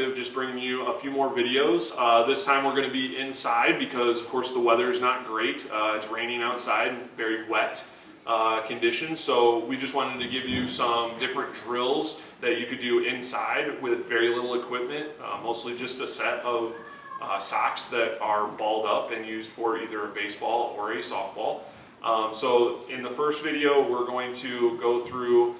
perspective, just bringing you a few more videos. This time we're going to be inside because, of course, the weather is not great. It's raining outside and very wet conditions. So we just wanted to give you some different drills that you could do inside with very little equipment, mostly just a set of socks that are balled up and used for either a baseball or a softball. So in the first video, we're going to go through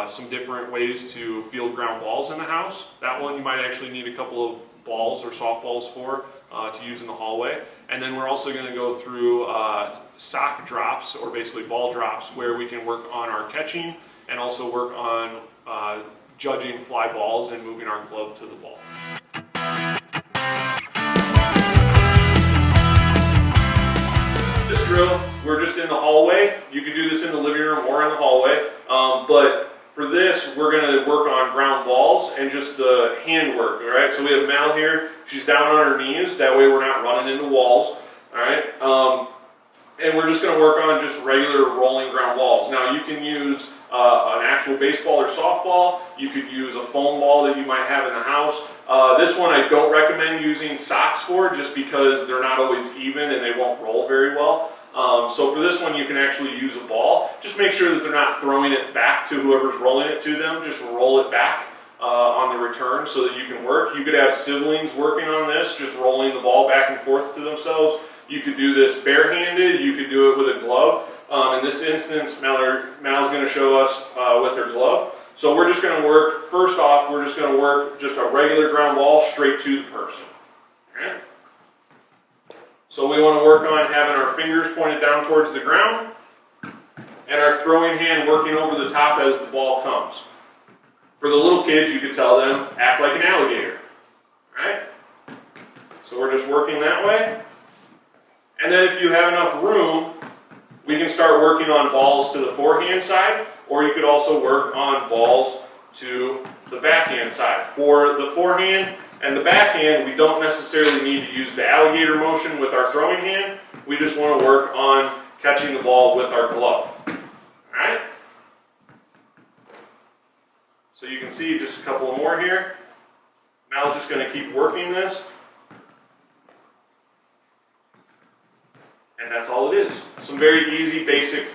some different ways to field ground balls in the house. That one you might actually need a couple of balls or softballs for to use in the hallway. And then we're also going to go through sock drops, or basically ball drops, where we can work on our catching and also work on judging fly balls and moving our glove to the ball. This drill, we're just in the hallway. You could do this in the living room or in the hallway, but for this, we're going to work on ground balls and just the hand work, all right? So we have Mal here. She's down on her knees. That way we're not running into walls, all right? And we're just going to work on just regular rolling ground balls. Now, you can use an actual baseball or softball. You could use a foam ball that you might have in the house. This one I don't recommend using socks for, just because they're not always even and they won't roll very well. So for this one, you can actually use a ball. Just make sure that they're not throwing it back to whoever's rolling it to them. Just roll it back on the return so that you can work. You could have siblings working on this, just rolling the ball back and forth to themselves. You could do this barehanded. You could do it with a glove. In this instance, Mal's going to show us with her glove. So we're just going to work, first off, we're just going to work just a regular ground ball straight to the person. Okay? So we want to work on having our fingers pointed down towards the ground and our throwing hand working over the top as the ball comes. For the little kids, you could tell them, act like an alligator. Right? So we're just working that way. And then if you have enough room, we can start working on balls to the forehand side, or you could also work on balls to the backhand side. For the forehand and the backhand, we don't necessarily need to use the alligator motion with our throwing hand. We just want to work on catching the ball with our glove. Alright? So you can see just a couple more here. Mal's just going to keep working this. And that's all it is. Some very easy, basic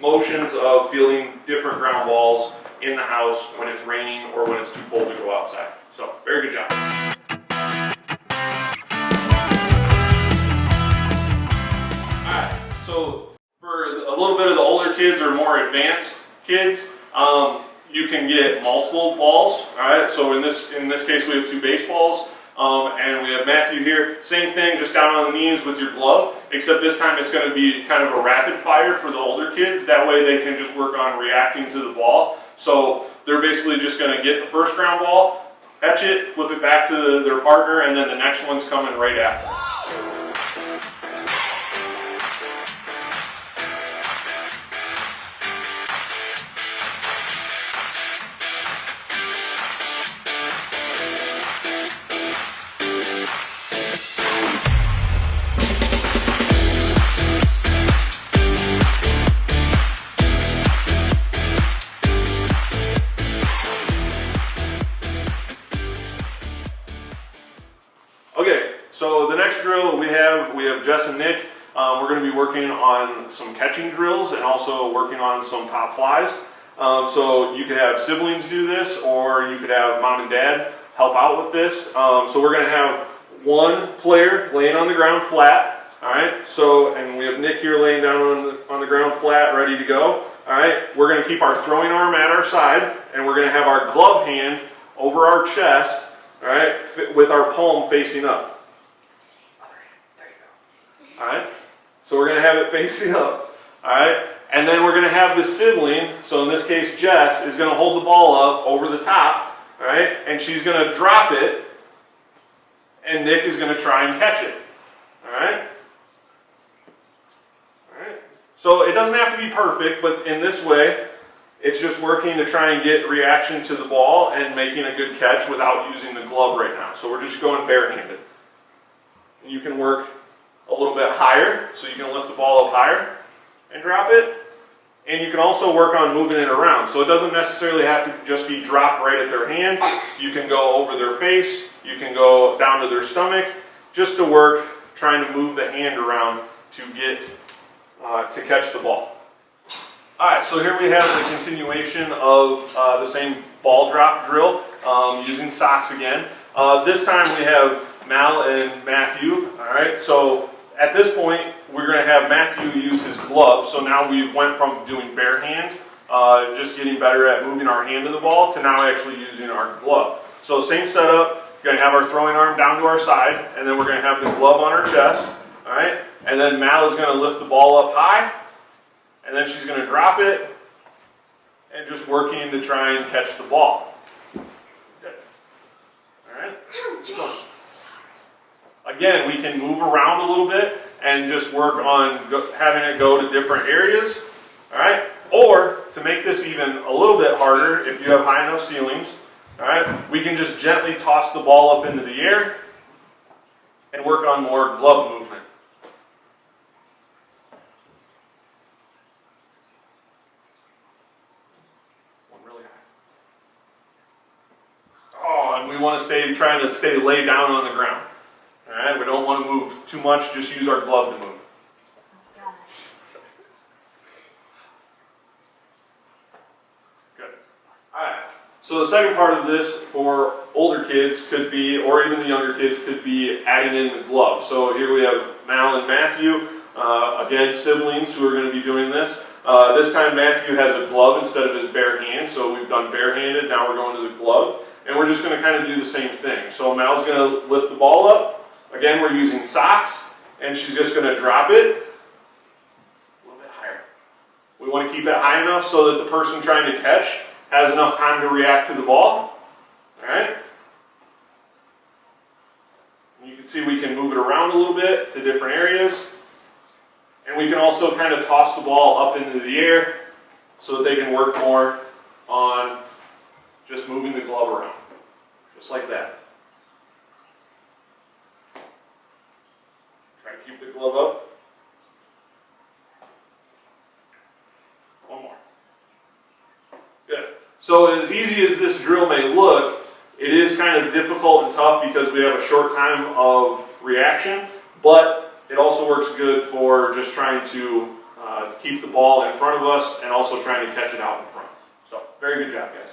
motions of fielding different ground balls in the house when it's raining or when it's too cold to go outside. So, very good job. Alright, so for a little bit of the older kids or more advanced kids, you can get multiple balls. Alright, so in this case we have 2 baseballs. And we have Matthew here, same thing, just down on the knees with your glove, except this time it's going to be kind of a rapid fire for the older kids. That way they can just work on reacting to the ball. So they're basically just going to get the first ground ball, catch it, flip it back to their partner, and then the next one's coming right after. Okay, so the next drill we have Jess and Nick. We're going to be working on some catching drills and also working on some pop flies. So you could have siblings do this, or you could have mom and dad help out with this. So we're going to have one player laying on the ground flat. All right. So, and we have Nick here laying down on the ground flat, ready to go. All right. We're going to keep our throwing arm at our side, and we're going to have our glove hand over our chest. All right, with our palm facing up. There you go. All right, so we're going to have it facing up. All right, and then we're going to have the sibling, so in this case Jess, is going to hold the ball up over the top. All right, and she's going to drop it, and Nick is going to try and catch it. All right. All right. So it doesn't have to be perfect, but in this way, it's just working to try and get reaction to the ball and making a good catch without using the glove right now. So we're just going barehanded. And you can work a little bit higher, so you can lift the ball up higher and drop it. And you can also work on moving it around. So it doesn't necessarily have to just be dropped right at their hand. You can go over their face, you can go down to their stomach, just to work trying to move the hand around to get to catch the ball. Alright, so here we have the continuation of the same ball drop drill using socks again. This time we have Mal and Matthew. Alright, so at this point we're going to have Matthew use his glove. So now we went from doing bare hand, just getting better at moving our hand to the ball, to now actually using our glove. So same setup. We're going to have our throwing arm down to our side, and then we're going to have the glove on our chest. Alright, and then Mal is going to lift the ball up high, and then she's going to drop it, and just working to try and catch the ball. Okay. Alright. Again, we can move around a little bit and just work on having it go to different areas. Alright. Or, to make this even a little bit harder, if you have high enough ceilings, alright, we can just gently toss the ball up into the air and work on more glove movement. And we want to trying to stay laid down on the ground. All right, we don't want to move too much, just use our glove to move. Good. All right, so the second part of this for older kids could be, or even the younger kids, could be adding in the glove. So here we have Mal and Matthew, again, siblings who are going to be doing this. This time Matthew has a glove instead of his bare hand, so we've done barehanded, now we're going to the glove. And we're just going to kind of do the same thing. So Mal's going to lift the ball up. Again, we're using socks, and she's just going to drop it a little bit higher. We want to keep it high enough so that the person trying to catch has enough time to react to the ball. All right? And you can see we can move it around a little bit to different areas. And we can also kind of toss the ball up into the air so that they can work more on just moving the glove around, just like that. Try to keep the glove up. One more. Good. So as easy as this drill may look, it is kind of difficult and tough because we have a short time of reaction, but it also works good for just trying to keep the ball in front of us and also trying to catch it out in front. So, very good job, guys.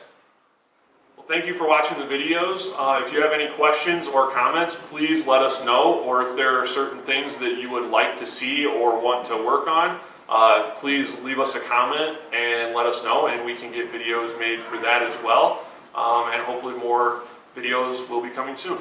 Thank you for watching the videos. If you have any questions or comments, please let us know, or if there are certain things that you would like to see or want to work on, please leave us a comment and let us know, and we can get videos made for that as well. And hopefully more videos will be coming soon.